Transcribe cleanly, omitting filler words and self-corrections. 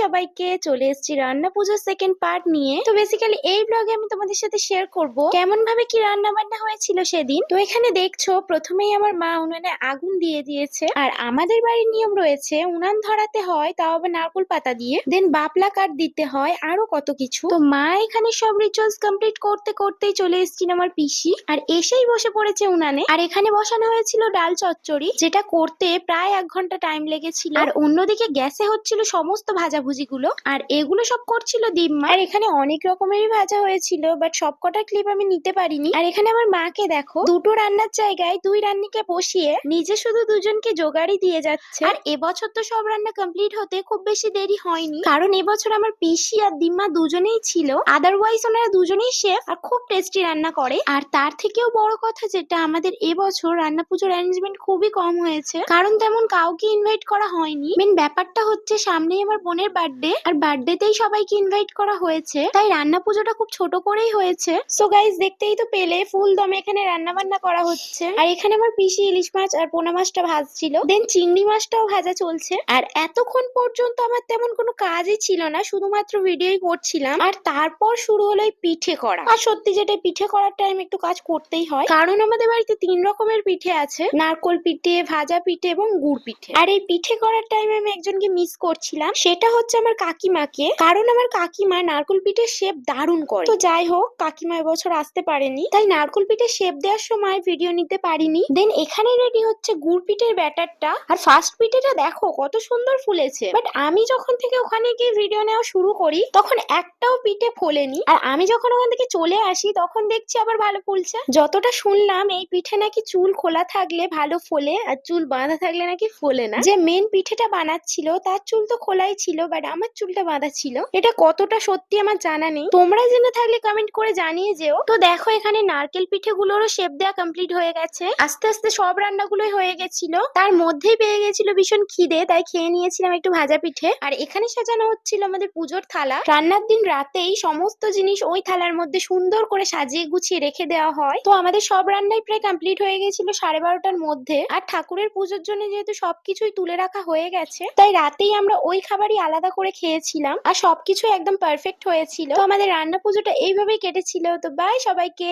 সবাইকে, চলে এসেছি রান্না পুজোর সেকেন্ড পার্ট নিয়ে। তো বেসিক্যালি এই ব্লগে আমি তোমাদের সাথে শেয়ার করব কেমন ভাবে কি রান্না বান্না হয়েছিল সেদিন। তো এখানে দেখছো প্রথমেই আমার মা উনানে আগুন দিয়ে দিয়েছে, আর আমাদের বাড়ির নিয়ম রয়েছে উনান ধরাতে হয়, তাও আবার নারকেল পাতা দিয়ে, দেন বাপলা কাঠ দিতে হয়, আরো কত কিছু। তো মা এখানে সব রিচুয়ালস কমপ্লিট করতে করতেই চলে এসেছিল আমার পিসি, আর এসেই বসে পড়েছে উনানে। আর এখানে বসানো হয়েছিল ডাল চচ্চড়ি, যেটা করতে প্রায় 1 ঘন্টা টাইম লেগেছিল। আর অন্যদিকে গ্যাসে হচ্ছিল সমস্ত ভাজাভুজি গুলো, আর এগুলো সব করছিল দিম্মা। আর এখানে অনেক রকমেরই ভাজা হয়েছিল, বাট সবকটা ক্লিপ আমি নিতে পারিনি। আর এখানে আমার মাকে দেখো, দুটো রান্নার জায়গায় 2 রান্নিকে বসিয়ে নিজে শুধু দুজনকে জোগাড়ি দিয়ে যাচ্ছে। আর এবছর তো সব রান্না কমপ্লিট হতে খুব বেশি দেরি হয়নি, কারণ এবছর আমার পিসি আর দিম্মা দুজনেই ছিল। আদারওয়াইজ ওনারা দুজনেই শেফ আর খুব টেস্টি রান্না করে। আর তার থেকেও বড় কথা যেটা, আমাদের এবছর রান্না পুজোর অ্যারেঞ্জমেন্ট খুবই কম হয়েছে, কারণ তেমন কাউকে ইনভাইট করা হয়নি। মেন ব্যাপারটা হচ্ছে সামনেই আমার বোনের বার্থডে, আর বার্থডেতেই সবাইকে ইনভাইট করা হয়েছে, তাই রান্না পুজোটা খুব ছোট করেই হয়েছে। সো গাইস, দেখতেই তো পেলে ফুল দমে এখানে রান্না বান্না করা হচ্ছে। আর এখানে আমার পিসি ইলিশ মাছ আর পোনা মাছটা ভাজছিল, দেন চিংড়ি মাছটাও ভাজা চলছে। আর এতক্ষণ পর্যন্ত আমার তেমন কোনো কাজই ছিল না, শুধুমাত্র ভিডিওই করছিলাম। আর তারপর শুরু হলো এই পিঠে করা। আর সত্যি যেটা, পিঠে করার টাইম একটু কাজ করতেই হয়, কারণ আমাদের বাড়িতে 3 রকমের পিঠে আছে, নারকোল পিঠে, ভাজা পিঠে এবং গুড় পিঠে। আর এই পিঠে করার টাইমে আমি একজনকে মিস করছিলাম, সেটা হচ্ছে আমার কাকিমাকে, কারণ আমার কাকিমা নারকোল পিঠের শেপ দারুণ করে। তো যাই হোক, কাকিমা এবছর আসতে পারেনি, তাই নারকোল পিঠের শেপ দেওয়ার সময় ভিডিও নিতে পারিনি। দেন এখানে রেডি হচ্ছে গুড় পিঠের ব্যাটারটা। আর ফার্স্ট পিঠেটা দেখো কত সুন্দর ফুলেছে, বাট আমি যখন থেকে ওখানে গিয়ে ভিডিও নেওয়া শুরু করি তখন একটাও পিঠে ফোলেনি। আর আমি যখন ওখান থেকে চলে আসি তখন দেখছি আবার ভালো ফুলছে। যতটা শুনলাম এই পিঠে নাকি চুল খোলা থাকলে ভালো ফোলে, আর চুল বাঁধা থাকলে নাকি ফোলে না। যে মেন পিঠেটা বানাচ্ছিল তার চুল তো খোলাই ছিল, বাট আমার চুলটা বাঁধা ছিল। এটা কতটা সত্যি আমার জানা নেই, তোমরা জেনে থাকলে কমেন্ট করে জানিয়ে যেও। তো দেখো এখানে নারকেল পিঠেগুলোরও শেপ দেওয়া কমপ্লিট হয়ে গেছে, আস্তে আস্তে সব রান্নাগুলোই হয়ে গেছিল। তার মধ্যেই পেয়ে গেছিল ভীষণ খিদে, তাই খেয়ে নিয়েছিলাম একটু ভাজা পিঠে। আর এখানে সাজানো হচ্ছিল আমাদের পুজোর থালা। রান্নার দিন রাতেই সমস্ত জিনিস ওই থালার মধ্যে সুন্দর করে সাজিয়ে গুছিয়ে রেখে দেওয়া হয়। তো আমাদের সব রান্নাই প্রায় কমপ্লিট হয়ে গেছিল 12:30টার মধ্যে। আর ঠাকুরের পুজোর জন্য যেহেতু সবকিছুই তুলে রাখা হয়ে গেছে, তাই রাতেই আমরা ওই খাবারই আলাদা করে খেয়েছিলাম, আর সবকিছু একদম পারফেক্ট হয়েছিল। তো আমাদের রান্না পুজোটা এইভাবেই কেটেছিল। তো বাই সবাইকে।